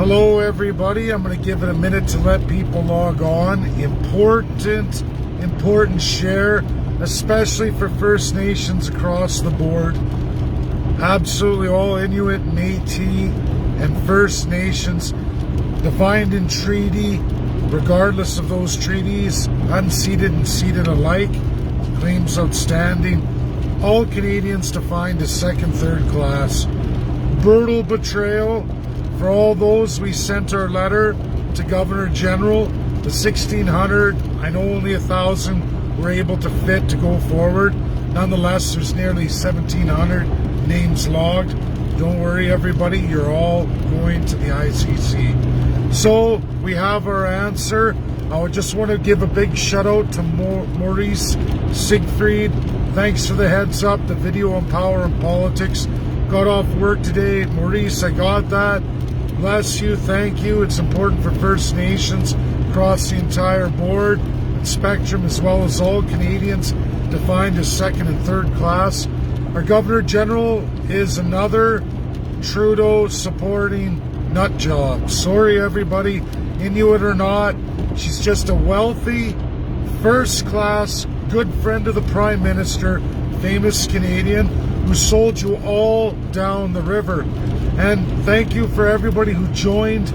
Hello everybody, I'm going to give it a minute to let people log on. Important share, especially for First Nations across the board. Absolutely all Inuit, Métis, and First Nations defined in treaty, regardless of those treaties, unceded and ceded alike, claims outstanding. All Canadians defined as second, third class. Brutal betrayal. For all those, we sent our letter to Governor General. The 1,600, I know only 1,000 were able to fit to go forward. Nonetheless, there's nearly 1,700 names logged. Don't worry, everybody, you're all going to the ICC. So we have our answer. I just want to give a big shout out to Maurice Siegfried. Thanks for the heads up, the video on power and politics. Got off work today. Maurice, I got that. Bless you, thank you. It's important for First Nations across the entire board and spectrum, as well as all Canadians defined as second and third class. Our Governor General is another Trudeau supporting nut job. Sorry everybody, Inuit or not, she's just a wealthy, first class, good friend of the Prime Minister, famous Canadian, who sold you all down the river. And thank you for everybody who joined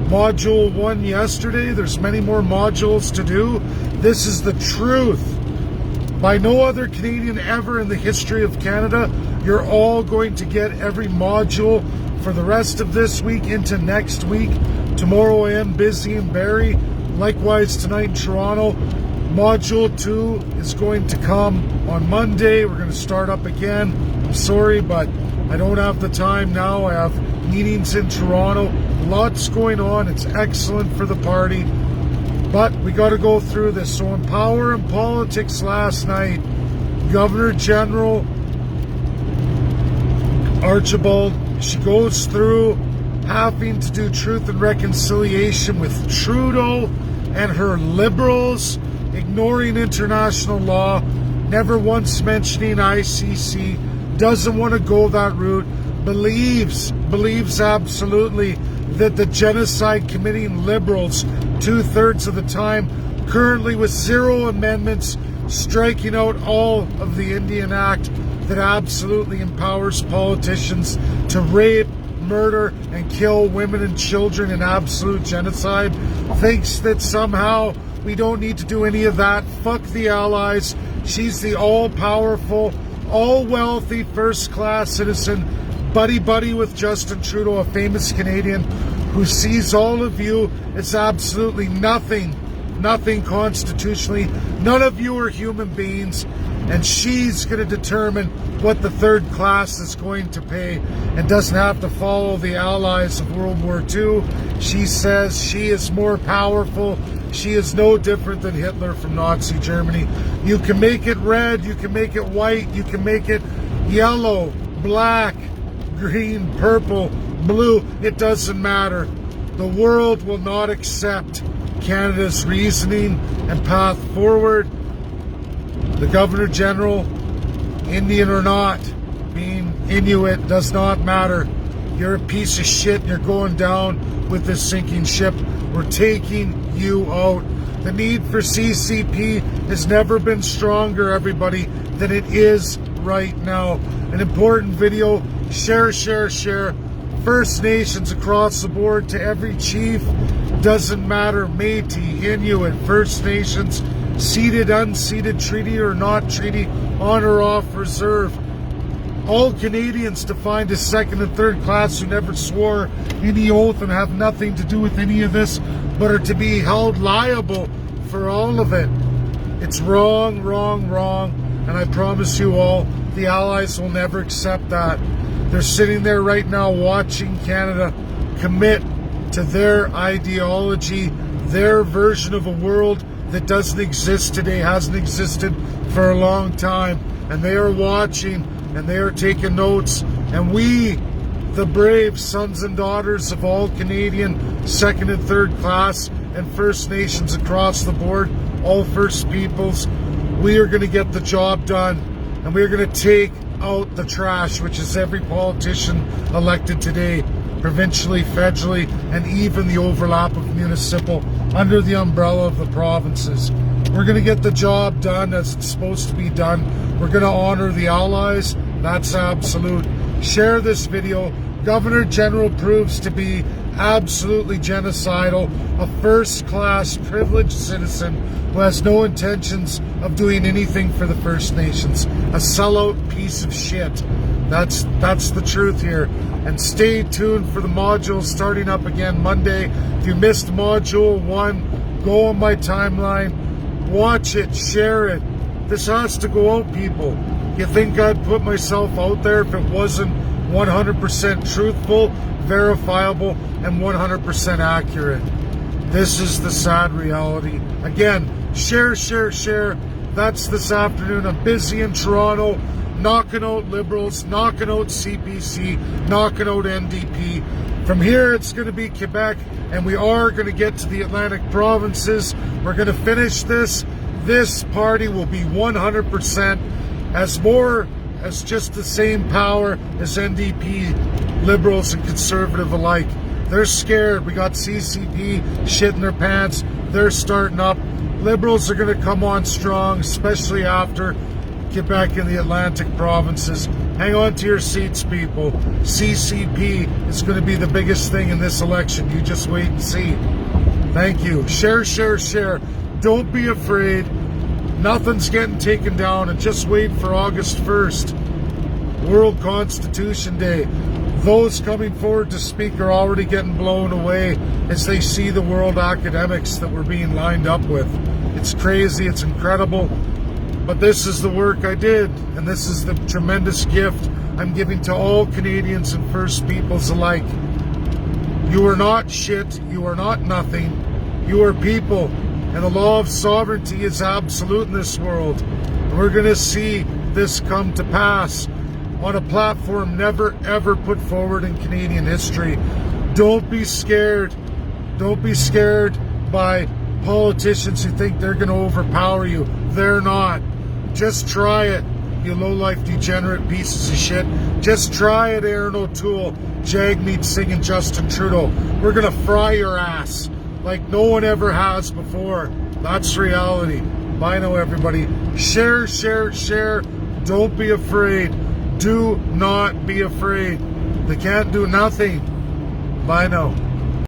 Module 1 yesterday. There's many more modules to do. This is the truth. By no other Canadian ever in the history of Canada, you're all going to get every module for the rest of this week into next week. Tomorrow I am busy in Barrie. Likewise tonight in Toronto. Module 2 is going to come on Monday. We're going to start up again. I'm sorry, but I don't have the time now. I have meetings in Toronto. Lots going on. It's excellent for the party. But we got to go through this. So in power and politics last night, Governor General Archibald, she goes through having to do truth and reconciliation with Trudeau and her Liberals, ignoring international law, never once mentioning ICC, doesn't want to go that route, believes absolutely that the genocide committing Liberals, 2/3 of the time, currently with 0 amendments, striking out all of the Indian Act that absolutely empowers politicians to rape, murder, and kill women and children in absolute genocide, thinks that somehow we don't need to do any of that. Fuck the allies. She's the all-powerful, all-wealthy, first-class citizen, buddy-buddy with Justin Trudeau, a famous Canadian who sees all of you as absolutely nothing constitutionally. None of you are human beings, and she's going to determine what the third class is going to pay and doesn't have to follow the allies of World War II. She says she is more powerful. She is no different than Hitler from Nazi Germany. You can make it red, you can make it white, you can make it yellow, black, green, purple, blue. It doesn't matter. The world will not accept Canada's reasoning and path forward. The Governor General, Indian or not, being Inuit does not matter. You're a piece of shit and you're going down with this sinking ship. We're taking you out. The need for CCP has never been stronger, everybody, than it is right now. An important video. Share. First Nations across the board to every chief. Doesn't matter. Métis, Inuit, First Nations, ceded, unceded, treaty or not treaty, on or off reserve. All Canadians defined as second and third class who never swore any oath and have nothing to do with any of this, but are to be held liable for all of it. It's wrong, and I promise you all, the allies will never accept that. They're sitting there right now watching Canada commit to their ideology, their version of a world that doesn't exist today, hasn't existed for a long time, and they are watching and they are taking notes, and we, the brave sons and daughters of all Canadian second and third class and First Nations across the board, all First Peoples, we are going to get the job done, and we are going to take out the trash, which is every politician elected today. provincially, federally, and even the overlap of municipal under the umbrella of the provinces. We're going to get the job done as it's supposed to be done. We're going to honor the allies. That's absolute. Share this video. Governor General proves to be absolutely genocidal, a first-class privileged citizen who has no intentions of doing anything for the First Nations. A sellout piece of shit. That's the truth here. And stay tuned for the modules starting up again Monday. If you missed Module 1, go on my timeline, watch it, share it. This has to go out, people. You think I'd put myself out there if it wasn't 100% truthful, verifiable, and 100% accurate? This is the sad reality. Again, share, share, share. That's this afternoon. I'm busy in Toronto, knocking out Liberals, knocking out CPC, knocking out NDP. From here, it's going to be Quebec, and we are going to get to the Atlantic provinces. We're going to finish this. This party will be 100% as just the same power as NDP, Liberals, and Conservative alike. They're scared. We got CCP shitting their pants. They're starting up. Liberals are going to come on strong, especially after Quebec and the Atlantic provinces. Hang on to your seats, people. CCP is going to be the biggest thing in this election. You just wait and see. Thank you. Share, share, share. Don't be afraid. Nothing's getting taken down, and just wait for August 1st, World Constitution Day. Those coming forward to speak are already getting blown away as they see the world academics that we're being lined up with. It's crazy, it's incredible, but this is the work I did, and this is the tremendous gift I'm giving to all Canadians and First Peoples alike. You are not shit, you are not nothing, you are people, and the law of sovereignty is absolute in this world. And we're going to see this come to pass on a platform never ever put forward in Canadian history. Don't be scared. Don't be scared by politicians who think they're going to overpower you. They're not. Just try it, you low-life degenerate pieces of shit. Just try it, Aaron O'Toole, Jagmeet Singh, and Justin Trudeau. We're going to fry your ass like no one ever has before. That's reality. Bye now, everybody. Share, share, share. Don't be afraid. Do not be afraid. They can't do nothing. Bye now.